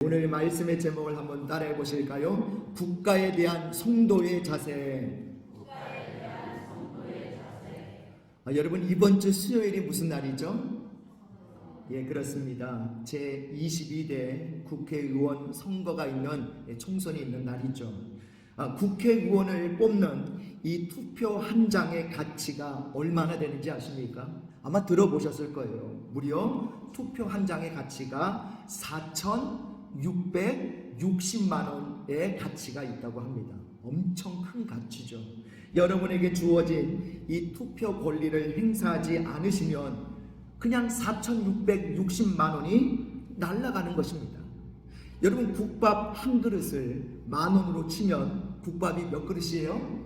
오늘 말씀의 제목을 한번 따라해 보실까요? 국가에 대한 성도의 자세. 여러분, 이번 주 수요일이 무슨 날이죠? 예, 그렇습니다. 제22대 국회의원 선거가 있는, 총선이 있는 날이죠. 국회의원을 뽑는 이 투표 한 장의 가치가 얼마나 되는지 아십니까? 아마 들어보셨을 거예요. 무려 투표 한 장의 가치가 4,660만 원의 가치가 있다고 합니다. 엄청 큰 가치죠. 여러분에게 주어진 이 투표 권리를 행사하지 않으시면 그냥 4,660만 원이 날아가는 것입니다. 여러분, 국밥 한 그릇을 10,000원으로 치면 국밥이 몇 그릇이에요?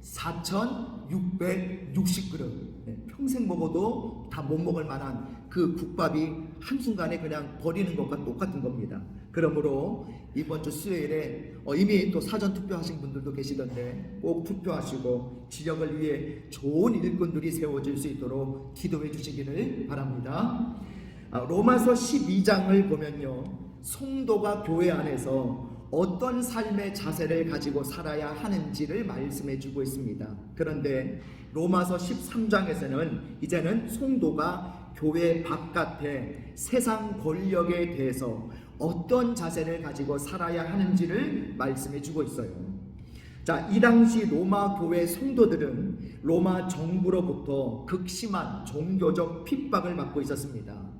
4,660그릇. 평생 먹어도 다 못 먹을 만한 그 국밥이 한순간에 그냥 버리는 것과 똑같은 겁니다. 그러므로 이번 주 수요일에 이미 또 사전 투표하신 분들도 계시던데 꼭 투표하시고 지역을 위해 좋은 일꾼들이 세워질 수 있도록 기도해 주시기를 바랍니다. 로마서 12장을 보면요, 성도가 교회 안에서 어떤 삶의 자세를 가지고 살아야 하는지를 말씀해 주고 있습니다. 그런데 로마서 13장에서는 이제는 성도가 교회 바깥에 세상 권력에 대해서 어떤 자세를 가지고 살아야 하는지를 말씀해 주고 있어요. 자, 이 당시 로마 교회 성도들은 로마 정부로부터 극심한 종교적 핍박을 받고 있었습니다.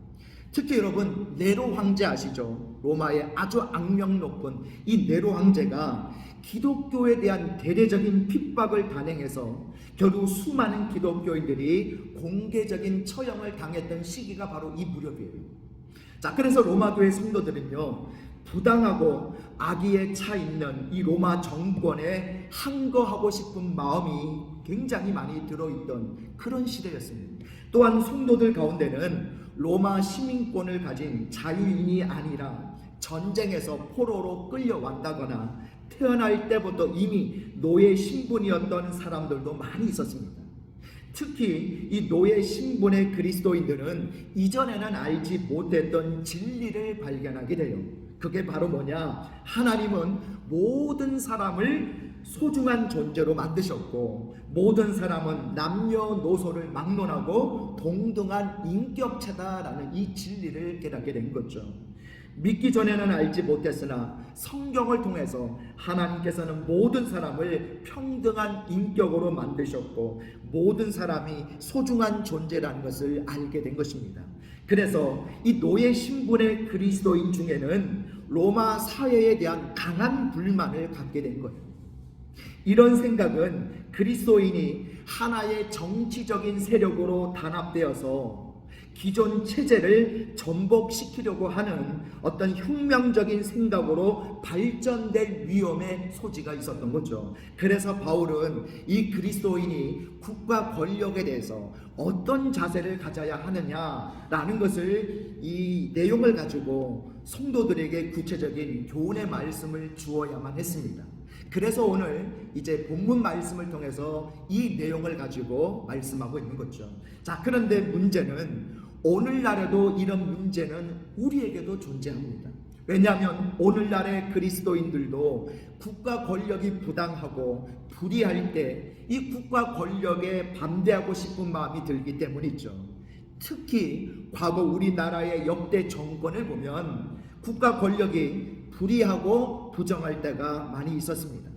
특히 여러분, 네로 황제 아시죠? 로마의 아주 악명 높은 이 네로 황제가 기독교에 대한 대대적인 핍박을 단행해서 결국 수많은 기독교인들이 공개적인 처형을 당했던 시기가 바로 이 무렵이에요. 자, 그래서 로마 교회 성도들은요, 부당하고 악의에 차 있는 이 로마 정권에 항거하고 싶은 마음이 굉장히 많이 들어있던 그런 시대였습니다. 또한 성도들 가운데는 로마 시민권을 가진 자유인이 아니라 전쟁에서 포로로 끌려왔다거나 태어날 때부터 이미 노예 신분이었던 사람들도 많이 있었습니다. 특히 이 노예 신분의 그리스도인들은 이전에는 알지 못했던 진리를 발견하게 돼요. 그게 바로 뭐냐? 하나님은 모든 사람을 소중한 존재로 만드셨고 모든 사람은 남녀노소를 막론하고 동등한 인격체다라는 이 진리를 깨닫게 된 거죠. 믿기 전에는 알지 못했으나 성경을 통해서 하나님께서는 모든 사람을 평등한 인격으로 만드셨고 모든 사람이 소중한 존재라는 것을 알게 된 것입니다. 그래서 이 노예 신분의 그리스도인 중에는 로마 사회에 대한 강한 불만을 갖게 된 거예요. 이런 생각은 그리스도인이 하나의 정치적인 세력으로 단합되어서 기존 체제를 전복시키려고 하는 어떤 혁명적인 생각으로 발전될 위험의 소지가 있었던 거죠. 그래서 바울은 이 그리스도인이 국가 권력에 대해서 어떤 자세를 가져야 하느냐라는 것을 이 내용을 가지고 성도들에게 구체적인 교훈의 말씀을 주어야만 했습니다. 그래서 오늘 이제 본문 말씀을 통해서 이 내용을 가지고 말씀하고 있는 거죠. 자, 그런데 문제는 오늘날에도 이런 문제는 우리에게도 존재합니다. 왜냐하면 오늘날의 그리스도인들도 국가 권력이 부당하고 불의할 때 이 국가 권력에 반대하고 싶은 마음이 들기 때문이죠. 특히 과거 우리나라의 역대 정권을 보면 국가 권력이 불의하고 부정할 때가 많이 있었습니다.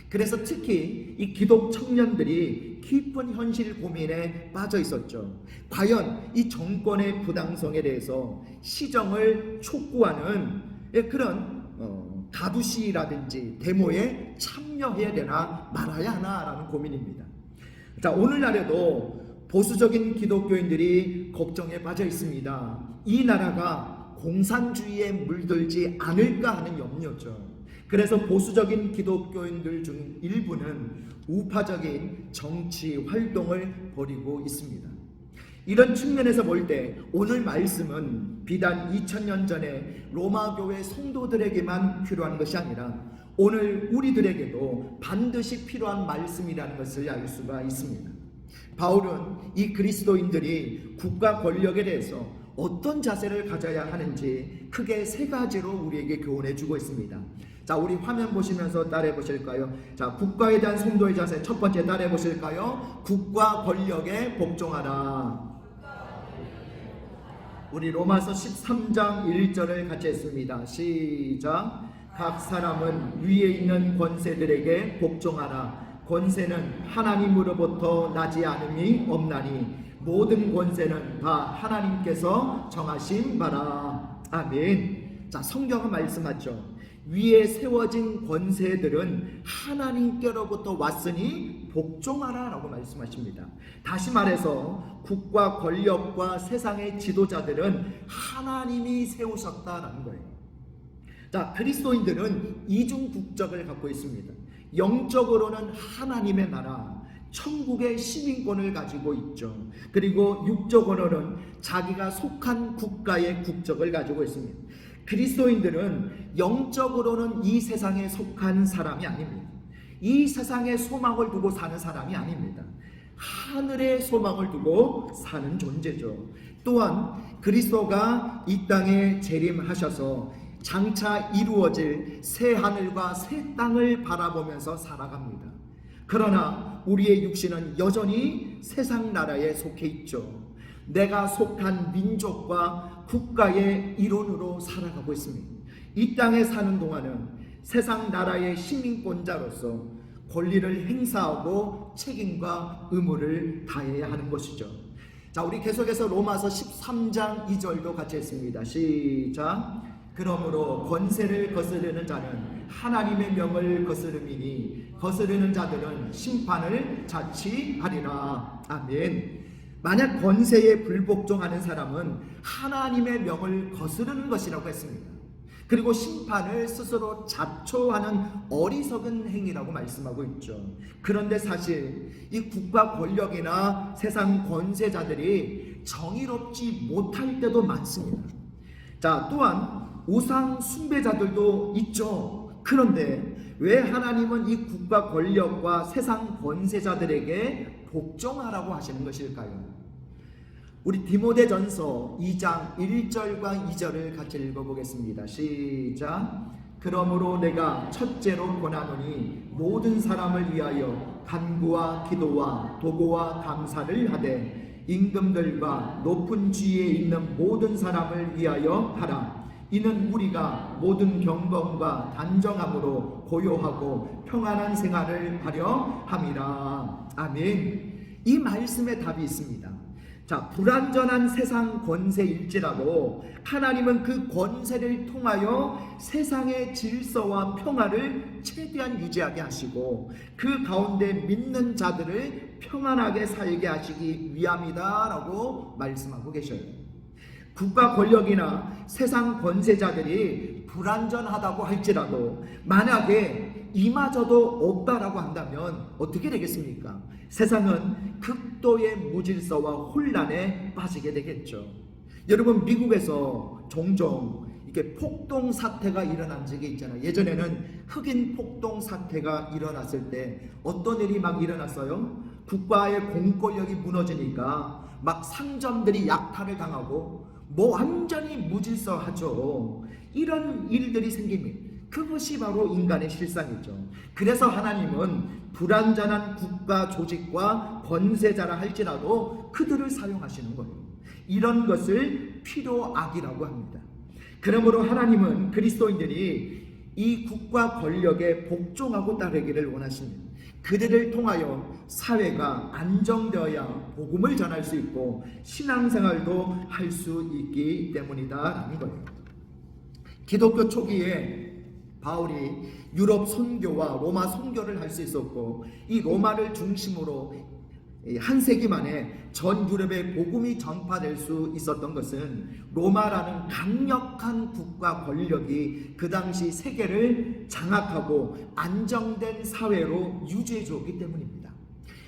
그래서 특히 이 기독 청년들이 깊은 현실 고민에 빠져 있었죠. 과연 이 정권의 부당성에 대해서 시정을 촉구하는 그런 가두시라든지 데모에 참여해야 되나 말아야 하나라는 고민입니다. 자, 오늘날에도 보수적인 기독교인들이 걱정에 빠져 있습니다. 이 나라가 공산주의에 물들지 않을까 하는 염려죠. 그래서 보수적인 기독교인들 중 일부는 우파적인 정치 활동을 벌이고 있습니다. 이런 측면에서 볼 때 오늘 말씀은 비단 2000년 전에 로마 교회 성도들에게만 필요한 것이 아니라 오늘 우리들에게도 반드시 필요한 말씀이라는 것을 알 수가 있습니다. 바울은 이 그리스도인들이 국가 권력에 대해서 어떤 자세를 가져야 하는지 크게 세 가지로 우리에게 교훈해 주고 있습니다. 자, 우리 화면 보시면서 따라해 보실까요? 자, 국가에 대한 성도의 자세 첫 번째 따라해 보실까요? 국가 권력에 복종하라. 우리 로마서 13장 1절을 같이 했습니다. 시작. 각 사람은 위에 있는 권세들에게 복종하라. 권세는 하나님으로부터 나지 않음이 없나니 모든 권세는 다 하나님께서 정하신 바라. 아멘. 자, 성경은 말씀하죠. 위에 세워진 권세들은 하나님께로부터 왔으니 복종하라 라고 말씀하십니다. 다시 말해서 국가 권력과 세상의 지도자들은 하나님이 세우셨다라는 거예요. 자, 그리스도인들은 이중 국적을 갖고 있습니다. 영적으로는 하나님의 나라, 천국의 시민권을 가지고 있죠. 그리고 육적으로는 자기가 속한 국가의 국적을 가지고 있습니다. 그리스도인들은 영적으로는 이 세상에 속한 사람이 아닙니다. 이 세상에 소망을 두고 사는 사람이 아닙니다. 하늘의 소망을 두고 사는 존재죠. 또한 그리스도가 이 땅에 재림하셔서 장차 이루어질 새 하늘과 새 땅을 바라보면서 살아갑니다. 그러나 우리의 육신은 여전히 세상 나라에 속해 있죠. 내가 속한 민족과 국가의 일원으로 살아가고 있습니다. 이 땅에 사는 동안은 세상 나라의 시민권자로서 권리를 행사하고 책임과 의무를 다해야 하는 것이죠. 자, 우리 계속해서 로마서 13장 2절도 같이 했습니다. 시작. 그러므로 권세를 거스르는 자는 하나님의 명을 거스름이니 거스르는 자들은 심판을 자취하리라. 아멘. 만약 권세에 불복종하는 사람은 하나님의 명을 거스르는 것이라고 했습니다. 그리고 심판을 스스로 자초하는 어리석은 행위라고 말씀하고 있죠. 그런데 사실 이 국가 권력이나 세상 권세자들이 정의롭지 못할 때도 많습니다. 자, 또한 우상 숭배자들도 있죠. 그런데 왜 하나님은 이 국가 권력과 세상 권세자들에게 복종하라고 하시는 것일까요? 우리 디모데전서 2장 1절과 2절을 같이 읽어보겠습니다. 시작. 그러므로 내가 첫째로 권하노니 모든 사람을 위하여 간구와 기도와 도고와 감사를 하되 임금들과 높은 지위에 있는 모든 사람을 위하여 하라. 이는 우리가 모든 경건과 단정함으로 고요하고 평안한 생활을 하려 함이라. 아멘. 이 말씀에 답이 있습니다. 자, 불완전한 세상 권세일지라도 하나님은 그 권세를 통하여 세상의 질서와 평화를 최대한 유지하게 하시고 그 가운데 믿는 자들을 평안하게 살게 하시기 위함이다 라고 말씀하고 계셔요. 국가 권력이나 세상 권세자들이 불완전하다고 할지라도 만약에 이마저도 없다라고 한다면 어떻게 되겠습니까? 세상은 극도의 무질서와 혼란에 빠지게 되겠죠. 여러분, 미국에서 종종 이렇게 폭동 사태가 일어난 적이 있잖아요. 예전에는 흑인 폭동 사태가 일어났을 때 어떤 일이 막 일어났어요? 국가의 공권력이 무너지니까 막 상점들이 약탈을 당하고 완전히 무질서하죠. 이런 일들이 생깁니다. 그것이 바로 인간의 실상이죠. 그래서 하나님은 불완전한 국가 조직과 권세자라 할지라도 그들을 사용하시는 거예요. 이런 것을 필요악이라고 합니다. 그러므로 하나님은 그리스도인들이 이 국가 권력에 복종하고 따르기를 원하십니다. 그들을 통하여 사회가 안정되어야 복음을 전할 수 있고 신앙생활도 할 수 있기 때문이다라는 거예요. 기독교 초기에 바울이 유럽 선교와 로마 선교를 할 수 있었고 이 로마를 중심으로 한 세기 만에 전 유럽에 복음이 전파될 수 있었던 것은 로마라는 강력한 국가 권력이 그 당시 세계를 장악하고 안정된 사회로 유지해 주었기 때문입니다.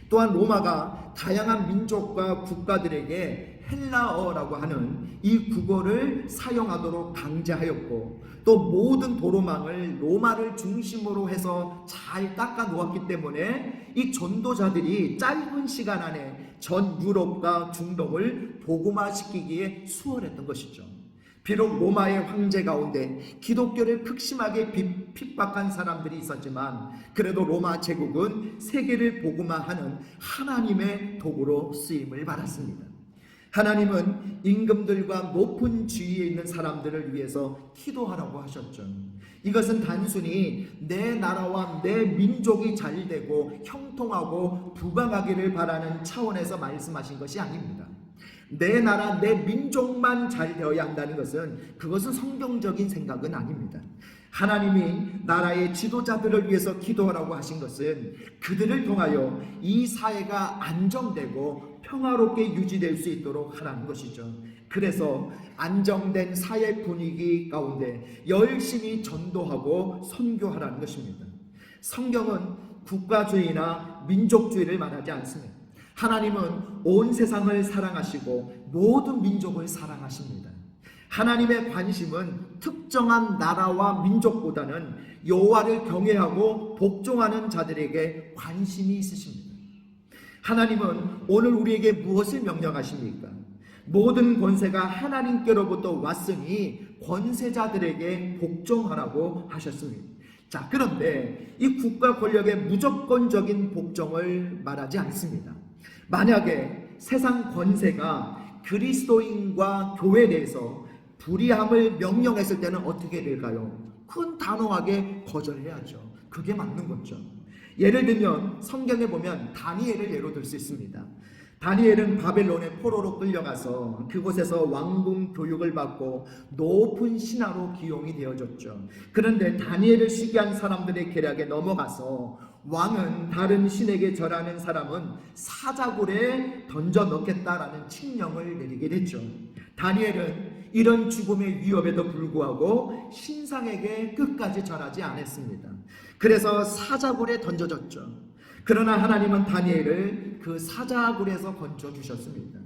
또한 로마가 다양한 민족과 국가들에게 헬라어라고 하는 이 국어를 사용하도록 강제하였고, 또 모든 도로망을 로마를 중심으로 해서 잘 닦아 놓았기 때문에 이 전도자들이 짧은 시간 안에 전 유럽과 중동을 복음화시키기에 수월했던 것이죠. 비록 로마의 황제 가운데 기독교를 극심하게 핍박한 사람들이 있었지만, 그래도 로마 제국은 세계를 복음화하는 하나님의 도구로 쓰임을 받았습니다. 하나님은 임금들과 높은 지위에 있는 사람들을 위해서 기도하라고 하셨죠. 이것은 단순히 내 나라와 내 민족이 잘 되고 형통하고 부강하기를 바라는 차원에서 말씀하신 것이 아닙니다. 내 나라, 내 민족만 잘 되어야 한다는 그것은 성경적인 생각은 아닙니다. 하나님이 나라의 지도자들을 위해서 기도하라고 하신 것은 그들을 통하여 이 사회가 안정되고 평화롭게 유지될 수 있도록 하라는 것이죠. 그래서 안정된 사회 분위기 가운데 열심히 전도하고 선교하라는 것입니다. 성경은 국가주의나 민족주의를 말하지 않습니다. 하나님은 온 세상을 사랑하시고 모든 민족을 사랑하십니다. 하나님의 관심은 특정한 나라와 민족보다는 여호와를 경외하고 복종하는 자들에게 관심이 있으십니다. 하나님은 오늘 우리에게 무엇을 명령하십니까? 모든 권세가 하나님께로부터 왔으니 권세자들에게 복종하라고 하셨습니다. 자, 그런데 이 국가 권력의 무조건적인 복종을 말하지 않습니다. 만약에 세상 권세가 그리스도인과 교회에 대해서 불의함을 명령했을 때는 어떻게 될까요? 그건 단호하게 거절해야죠. 그게 맞는 거죠. 예를 들면 성경에 보면 다니엘을 예로 들 수 있습니다. 다니엘은 바벨론의 포로로 끌려가서 그곳에서 왕궁 교육을 받고 높은 신하로 기용이 되어졌죠. 그런데 다니엘을 시기한 사람들의 계략에 넘어가서 왕은 다른 신에게 절하는 사람은 사자굴에 던져 넣겠다라는 칙령을 내리게 됐죠. 다니엘은 이런 죽음의 위협에도 불구하고 신상에게 끝까지 절하지 않았습니다. 그래서 사자굴에 던져졌죠. 그러나 하나님은 다니엘을 그 사자굴에서 건져주셨습니다.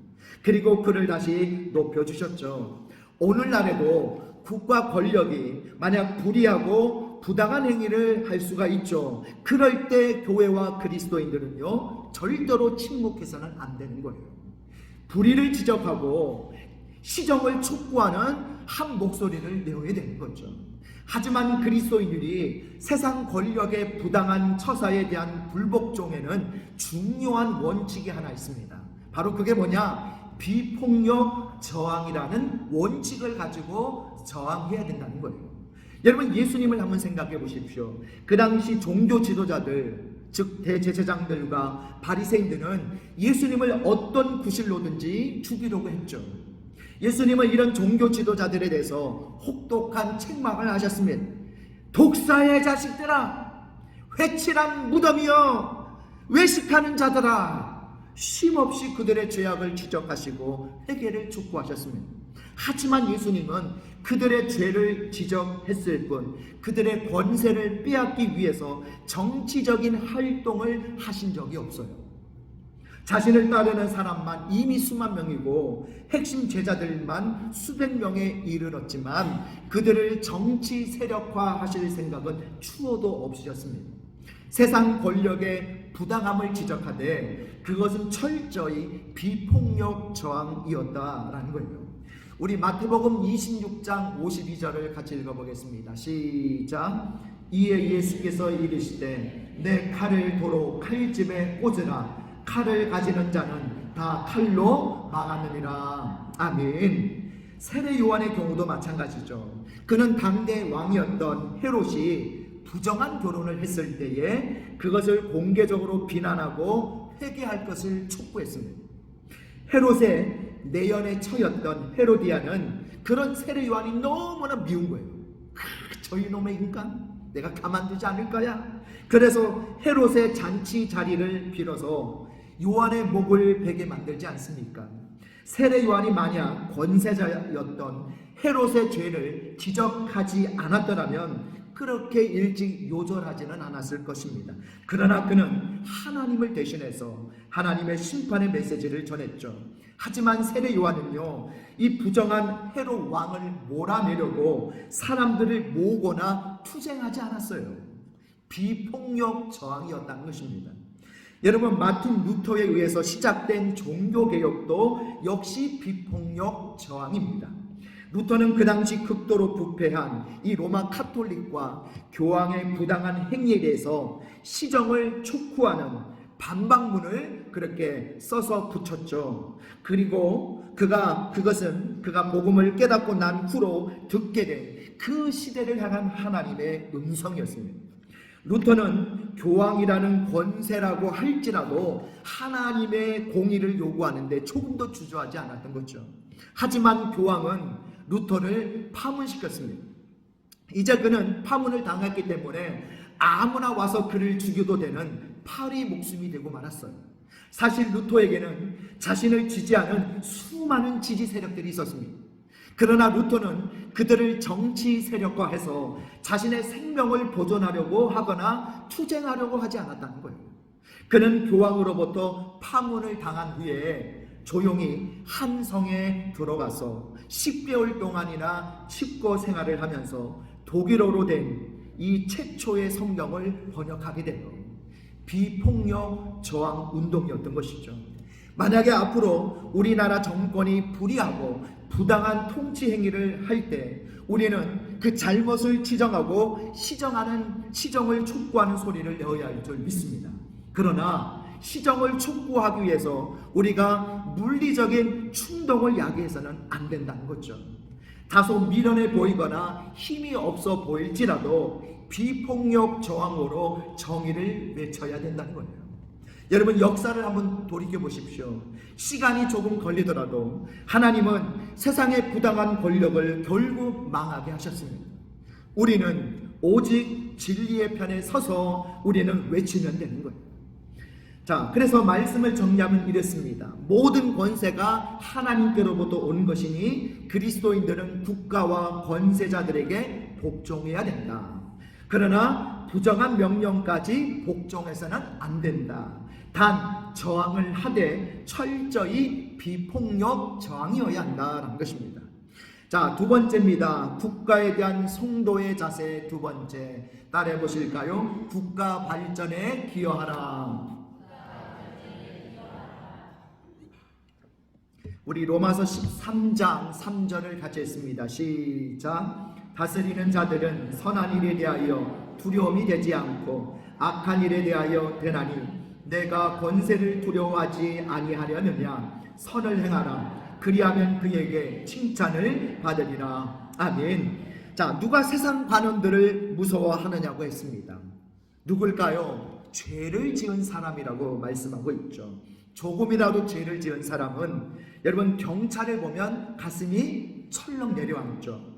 그리고 그를 다시 높여주셨죠. 오늘날에도 국가 권력이 만약 불의하고 부당한 행위를 할 수가 있죠. 그럴 때 교회와 그리스도인들은요, 절대로 침묵해서는 안 되는 거예요. 불의를 지적하고 시정을 촉구하는 한 목소리를 내어야 되는 거죠. 하지만 그리스도인들이 세상 권력의 부당한 처사에 대한 불복종에는 중요한 원칙이 하나 있습니다. 바로 그게 뭐냐? 비폭력 저항이라는 원칙을 가지고 저항해야 된다는 거예요. 여러분, 예수님을 한번 생각해 보십시오. 그 당시 종교 지도자들, 즉 대제사장들과 바리새인들은 예수님을 어떤 구실로든지 죽이려고 했죠. 예수님은 이런 종교 지도자들에 대해서 혹독한 책망을 하셨습니다. 독사의 자식들아, 회칠한 무덤이여, 외식하는 자들아, 쉼없이 그들의 죄악을 지적하시고 회개를 촉구하셨습니다. 하지만 예수님은 그들의 죄를 지적했을 뿐 그들의 권세를 빼앗기 위해서 정치적인 활동을 하신 적이 없어요. 자신을 따르는 사람만 이미 수만 명이고 핵심 제자들만 수백 명에 이르렀지만 그들을 정치 세력화 하실 생각은 추호도 없으셨습니다. 세상 권력의 부당함을 지적하되 그것은 철저히 비폭력 저항이었다라는 거예요. 우리 마태복음 26장 52절을 같이 읽어보겠습니다. 시작. 이에 예수께서 이르시되 내 칼을 도로 칼집에 꽂으라. 칼을 가지는 자는 다 칼로 망하느니라. 아멘. 세례 요한의 경우도 마찬가지죠. 그는 당대 왕이었던 헤롯이 부정한 결혼을 했을 때에 그것을 공개적으로 비난하고 회개할 것을 촉구했습니다. 헤롯의 내연에 처였던 헤로디아는 그런 세례 요한이 너무나 미운 거예요. 저 이놈의 인간, 내가 가만두지 않을 거야. 그래서 헤롯의 잔치 자리를 빌어서 요한의 목을 베게 만들지 않습니까? 세례 요한이 만약 권세자였던 헤롯의 죄를 지적하지 않았더라면 그렇게 일찍 요절하지는 않았을 것입니다. 그러나 그는 하나님을 대신해서 하나님의 심판의 메시지를 전했죠. 하지만 세례 요한은요, 이 부정한 헤롯 왕을 몰아내려고 사람들을 모으거나 투쟁하지 않았어요. 비폭력 저항이었다는 것입니다. 여러분, 마틴 루터에 의해서 시작된 종교개혁도 역시 비폭력 저항입니다. 루터는 그 당시 극도로 부패한 이 로마 카톨릭과 교황의 부당한 행위에 대해서 시정을 촉구하는 반박문을 그렇게 써서 붙였죠. 그리고 그가 복음을 깨닫고 난 후로 듣게 된 그 시대를 향한 하나님의 음성이었습니다. 루터는 교황이라는 권세라고 할지라도 하나님의 공의를 요구하는데 조금도 주저하지 않았던 거죠. 하지만 교황은 루터를 파문시켰습니다. 이제 그는 파문을 당했기 때문에 아무나 와서 그를 죽여도 되는 파리 목숨이 되고 말았어요. 사실 루터에게는 자신을 지지하는 수많은 지지 세력들이 있었습니다. 그러나 루터는 그들을 정치 세력화해서 자신의 생명을 보존하려고 하거나 투쟁하려고 하지 않았다는 거예요. 그는 교황으로부터 파문을 당한 후에 조용히 한 성에 들어가서 10개월 동안이나 칩거 생활을 하면서 독일어로 된 이 최초의 성경을 번역하게 돼요. 비폭력 저항 운동이었던 것이죠. 만약에 앞으로 우리나라 정권이 불의하고 부당한 통치 행위를 할 때 우리는 그 잘못을 지정하고 시정을 촉구하는 소리를 내어야 할 줄 믿습니다. 그러나 시정을 촉구하기 위해서 우리가 물리적인 충동을 야기해서는 안 된다는 거죠. 다소 미련해 보이거나 힘이 없어 보일지라도 비폭력 저항으로 정의를 외쳐야 된다는 거예요. 여러분, 역사를 한번 돌이켜 보십시오. 시간이 조금 걸리더라도 하나님은 세상의 부당한 권력을 결국 망하게 하셨습니다. 우리는 오직 진리의 편에 서서 우리는 외치면 되는 거예요. 자, 그래서 말씀을 정리하면 이렇습니다. 모든 권세가 하나님께로부터 온 것이니 그리스도인들은 국가와 권세자들에게 복종해야 된다. 그러나 부정한 명령까지 복종해서는 안 된다. 단 저항을 하되 철저히 비폭력 저항이어야 한다는 것입니다. 자, 두 번째입니다. 국가에 대한 성도의 자세. 두 번째 따라해 보실까요? 국가 발전에 기여하라. 우리 로마서 13장 3절을 같이 했습니다. 시작. 다스리는 자들은 선한 일에 대하여 두려움이 되지 않고 악한 일에 대하여 되나니 내가 권세를 두려워하지 아니하려느냐. 선을 행하라. 그리하면 그에게 칭찬을 받으리라. 아멘. 자, 누가 세상 관원들을 무서워하느냐고 했습니다. 누굴까요? 죄를 지은 사람이라고 말씀하고 있죠. 조금이라도 죄를 지은 사람은 여러분, 경찰을 보면 가슴이 철렁 내려앉죠.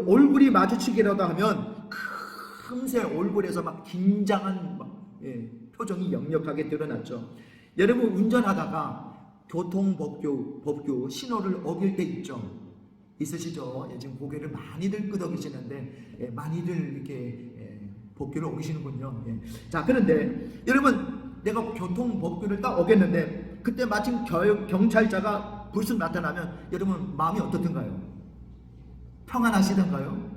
얼굴이 마주치기라도 하면 금세 얼굴에서 막 긴장한 표정이 역력하게 드러났죠. 여러분, 운전하다가 교통법규 신호를 어길 때 있죠. 있으시죠? 지금 고개를 많이들 끄덕이시는데 많이들 이렇게 법규를 어기시는군요. 자, 그런데 여러분, 내가 교통법규를 딱 어겼는데 그때 마침 경찰자가 불쑥 나타나면 여러분 마음이 어떻든가요? 평안하시던가요?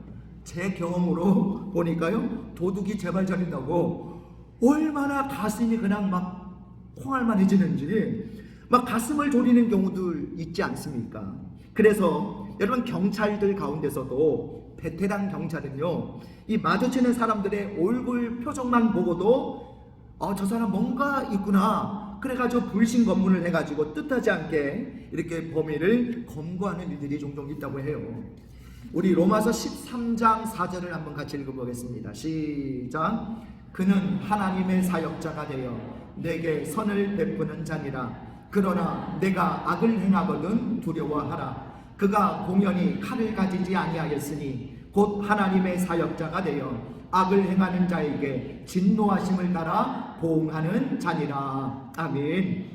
제 경험으로 보니까요, 도둑이 제발 저린다고 얼마나 가슴이 그냥 막 콩알만해지는지 막 가슴을 졸이는 경우들 있지 않습니까? 그래서 여러분, 경찰들 가운데서도 베테랑 경찰은요, 이 마주치는 사람들의 얼굴 표정만 보고도 저 사람 뭔가 있구나, 그래가지고 불신검문을 해가지고 뜻하지 않게 이렇게 범인을 검거하는 일들이 종종 있다고 해요. 우리 로마서 13장 4절을 한번 같이 읽어보겠습니다. 시작. 그는 하나님의 사역자가 되어 내게 선을 베푸는 자니라. 그러나 내가 악을 행하거든 두려워하라. 그가 공연히 칼을 가지지 아니하였으니 곧 하나님의 사역자가 되어 악을 행하는 자에게 진노하심을 따라 보응하는 자니라. 아멘.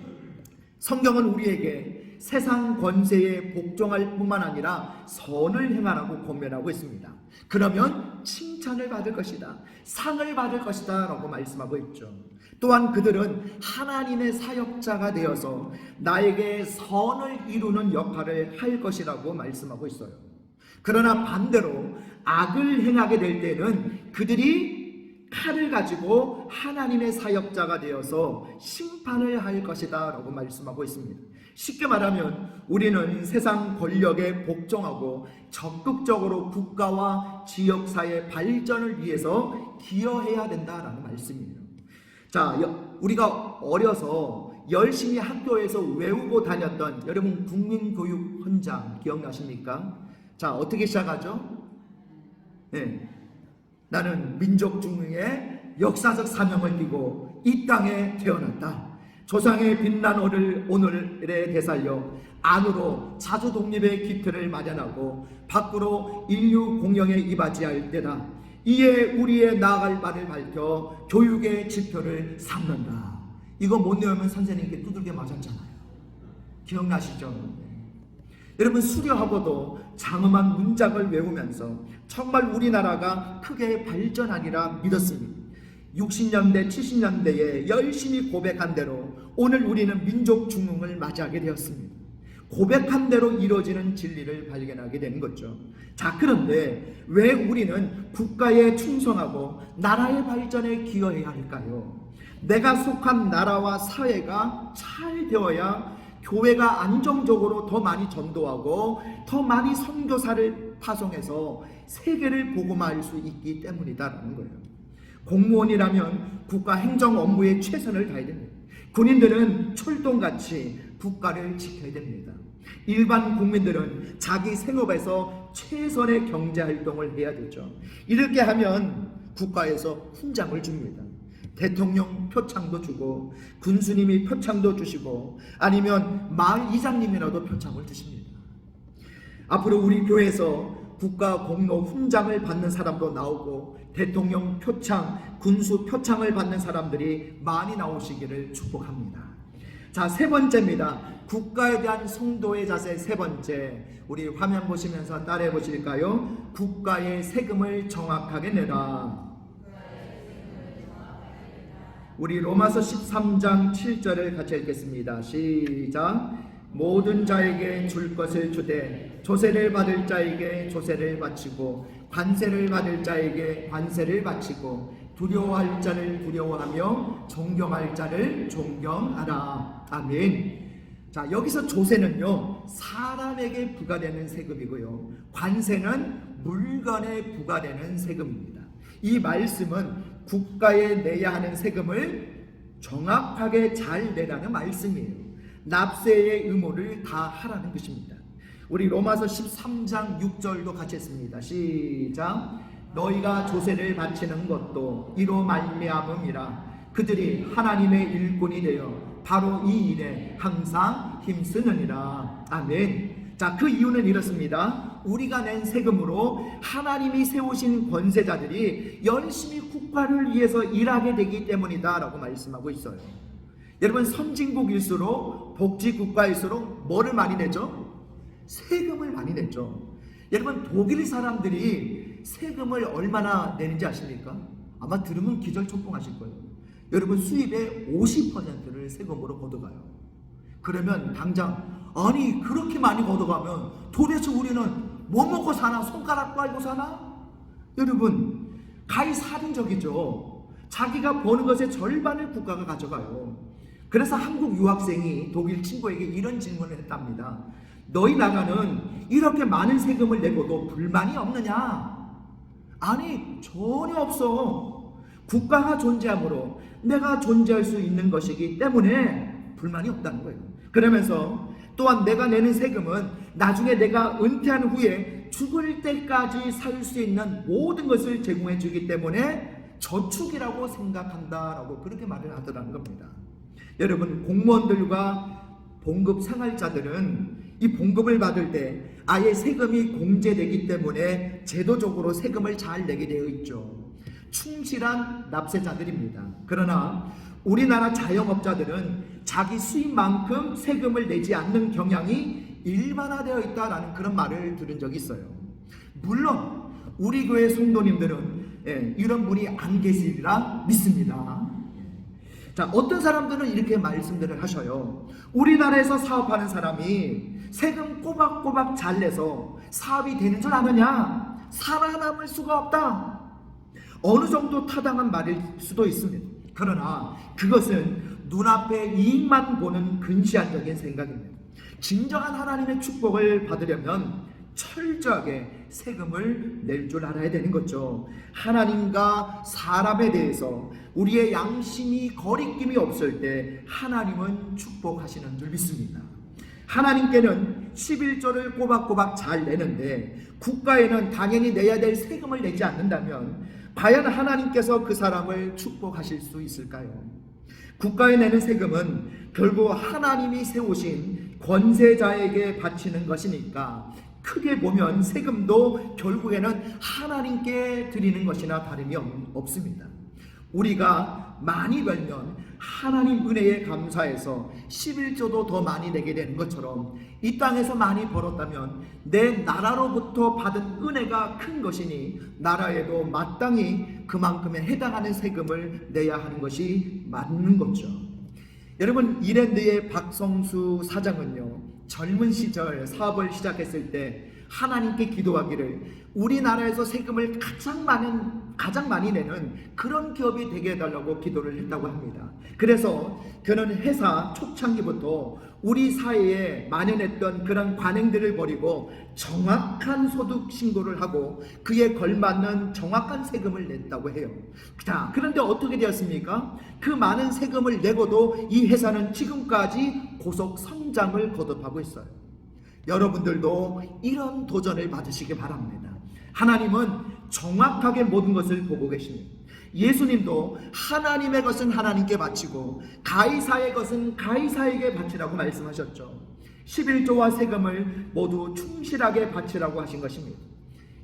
성경은 우리에게 세상 권세에 복종할 뿐만 아니라 선을 행하라고 권면하고 있습니다. 그러면 칭찬을 받을 것이다, 상을 받을 것이다 라고 말씀하고 있죠. 또한 그들은 하나님의 사역자가 되어서 나에게 선을 이루는 역할을 할 것이라고 말씀하고 있어요. 그러나 반대로 악을 행하게 될 때는 그들이 칼을 가지고 하나님의 사역자가 되어서 심판을 할 것이다 라고 말씀하고 있습니다. 쉽게 말하면 우리는 세상 권력에 복종하고 적극적으로 국가와 지역사회 발전을 위해서 기여해야 된다라는 말씀이에요. 자, 우리가 어려서 열심히 학교에서 외우고 다녔던 여러분 국민교육 헌장 기억나십니까? 자, 어떻게 시작하죠? 네. 나는 민족 중흥의 역사적 사명을 띠고 이 땅에 태어났다. 조상의 빛난 오늘에 되살려 안으로 자주 독립의 기틀을 마련하고 밖으로 인류 공영에 이바지할 때다. 이에 우리의 나아갈 바를 밝혀 교육의 지표를 삼는다. 이거 못 외우면 선생님께 두들겨 맞았잖아요. 기억나시죠? 여러분 수료하고도 장엄한 문장을 외우면서 정말 우리나라가 크게 발전하리라 믿었습니다. 60년대 70년대에 열심히 고백한 대로 오늘 우리는 민족 중흥을 맞이하게 되었습니다. 고백한 대로 이루어지는 진리를 발견하게 되는 거죠. 자, 그런데 왜 우리는 국가에 충성하고 나라의 발전에 기여해야 할까요? 내가 속한 나라와 사회가 잘 되어야 교회가 안정적으로 더 많이 전도하고 더 많이 선교사를 파송해서 세계를 복음화할 수 있기 때문이다라는 거예요. 공무원이라면 국가 행정 업무에 최선을 다해야 됩니다. 군인들은 철동같이 국가를 지켜야 됩니다. 일반 국민들은 자기 생업에서 최선의 경제활동을 해야 되죠. 이렇게 하면 국가에서 훈장을 줍니다. 대통령 표창도 주고 군수님이 표창도 주시고 아니면 마을 이장님이라도 표창을 주십니다. 앞으로 우리 교회에서 국가 공로 훈장을 받는 사람도 나오고 대통령 표창, 군수 표창을 받는 사람들이 많이 나오시기를 축복합니다. 자, 세 번째입니다. 국가에 대한 성도의 자세 세 번째. 우리 화면 보시면서 따라해 보실까요? 국가의 세금을 정확하게 내라. 우리 로마서 13장 7절을 같이 읽겠습니다. 시작. 모든 자에게 줄 것을 주되 조세를 받을 자에게 조세를 바치고 관세를 받을 자에게 관세를 바치고 두려워할 자를 두려워하며 존경할 자를 존경하라. 아멘. 자, 여기서 조세는요 사람에게 부과되는 세금이고요, 관세는 물건에 부과되는 세금입니다. 이 말씀은 국가에 내야 하는 세금을 정확하게 잘 내라는 말씀이에요. 납세의 의무를 다 하라는 것입니다. 우리 로마서 13장 6절도 같이 했습니다. 시작. 너희가 조세를 바치는 것도 이로 말미암음이라. 그들이 하나님의 일꾼이 되어 바로 이 일에 항상 힘쓰느니라. 아멘. 자, 그 이유는 이렇습니다. 우리가 낸 세금으로 하나님이 세우신 권세자들이 열심히 국가를 위해서 일하게 되기 때문이다 라고 말씀하고 있어요. 여러분, 선진국일수록 복지국가일수록 뭐를 많이 내죠? 세금을 많이 냈죠. 여러분, 독일 사람들이 세금을 얼마나 내는지 아십니까? 아마 들으면 기절초풍하실 거예요. 여러분, 수입의 50%를 세금으로 걷어가요. 그러면 당장 아니 그렇게 많이 걷어가면 도대체 우리는 뭐 먹고 사나? 손가락 빨고 사나? 여러분, 가히 살인적이죠. 자기가 버는 것의 절반을 국가가 가져가요. 그래서 한국 유학생이 독일 친구에게 이런 질문을 했답니다. 너희 나라는 이렇게 많은 세금을 내고도 불만이 없느냐? 아니, 전혀 없어. 국가가 존재하므로 내가 존재할 수 있는 것이기 때문에 불만이 없다는 거예요. 그러면서 또한 내가 내는 세금은 나중에 내가 은퇴한 후에 죽을 때까지 살 수 있는 모든 것을 제공해 주기 때문에 저축이라고 생각한다라고 그렇게 말을 하더라는 겁니다. 여러분, 공무원들과 봉급 생활자들은 이 봉급을 받을 때 아예 세금이 공제되기 때문에 제도적으로 세금을 잘 내게 되어 있죠. 충실한 납세자들입니다. 그러나 우리나라 자영업자들은 자기 수입만큼 세금을 내지 않는 경향이 일반화되어 있다라는 그런 말을 들은 적이 있어요. 물론 우리 교회 성도님들은 이런 분이 안 계시리라 믿습니다. 자, 어떤 사람들은 이렇게 말씀들을 하셔요. 우리나라에서 사업하는 사람이 세금 꼬박꼬박 잘 내서 사업이 되는 줄 아느냐? 살아남을 수가 없다. 어느 정도 타당한 말일 수도 있습니다. 그러나 그것은 눈앞에 이익만 보는 근시안적인 생각입니다. 진정한 하나님의 축복을 받으려면 철저하게 세금을 낼 줄 알아야 되는 거죠. 하나님과 사람에 대해서 우리의 양심이 거리낌이 없을 때 하나님은 축복하시는 줄 믿습니다. 하나님께는 11조를 꼬박꼬박 잘 내는데 국가에는 당연히 내야 될 세금을 내지 않는다면 과연 하나님께서 그 사람을 축복하실 수 있을까요? 국가에 내는 세금은 결국 하나님이 세우신 권세자에게 바치는 것이니까 크게 보면 세금도 결국에는 하나님께 드리는 것이나 다름이 없습니다. 우리가 많이 벌면 하나님 은혜에 감사해서 11조도 더 많이 내게 되는 것처럼 이 땅에서 많이 벌었다면 내 나라로부터 받은 은혜가 큰 것이니 나라에도 마땅히 그만큼에 해당하는 세금을 내야 하는 것이 맞는 거죠. 여러분, 이랜드의 박성수 사장은요, 젊은 시절 사업을 시작했을 때 하나님께 기도하기를 우리나라에서 세금을 가장 많이 내는 그런 기업이 되게 해달라고 기도를 했다고 합니다. 그래서 그는 회사 초창기부터 우리 사회에 만연했던 그런 관행들을 버리고 정확한 소득 신고를 하고 그에 걸맞는 정확한 세금을 냈다고 해요. 자, 그런데 어떻게 되었습니까? 그 많은 세금을 내고도 이 회사는 지금까지 고속 성장을 거듭하고 있어요. 여러분들도 이런 도전을 받으시기 바랍니다. 하나님은 정확하게 모든 것을 보고 계십니다. 예수님도 하나님의 것은 하나님께 바치고 가이사의 것은 가이사에게 바치라고 말씀하셨죠. 11조와 세금을 모두 충실하게 바치라고 하신 것입니다.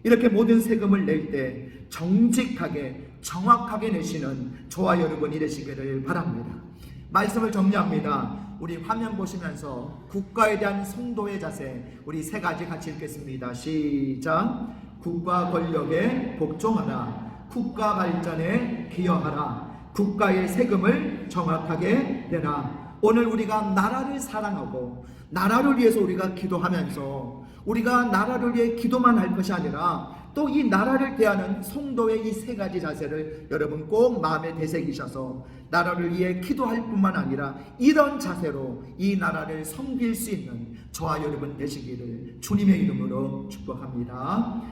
이렇게 모든 세금을 낼 때 정직하게 정확하게 내시는 저와 여러분이 되시기를 바랍니다. 말씀을 정리합니다. 우리 화면 보시면서 국가에 대한 성도의 자세, 우리 세 가지 같이 읽겠습니다. 시작. 국가 권력에 복종하라. 국가 발전에 기여하라. 국가의 세금을 정확하게 내라. 오늘 우리가 나라를 사랑하고 나라를 위해서 우리가 기도하면서 우리가 나라를 위해 기도만 할 것이 아니라 또 이 나라를 대하는 성도의 이 세 가지 자세를 여러분 꼭 마음에 되새기셔서 나라를 위해 기도할 뿐만 아니라 이런 자세로 이 나라를 섬길 수 있는 저와 여러분 되시기를 주님의 이름으로 축복합니다.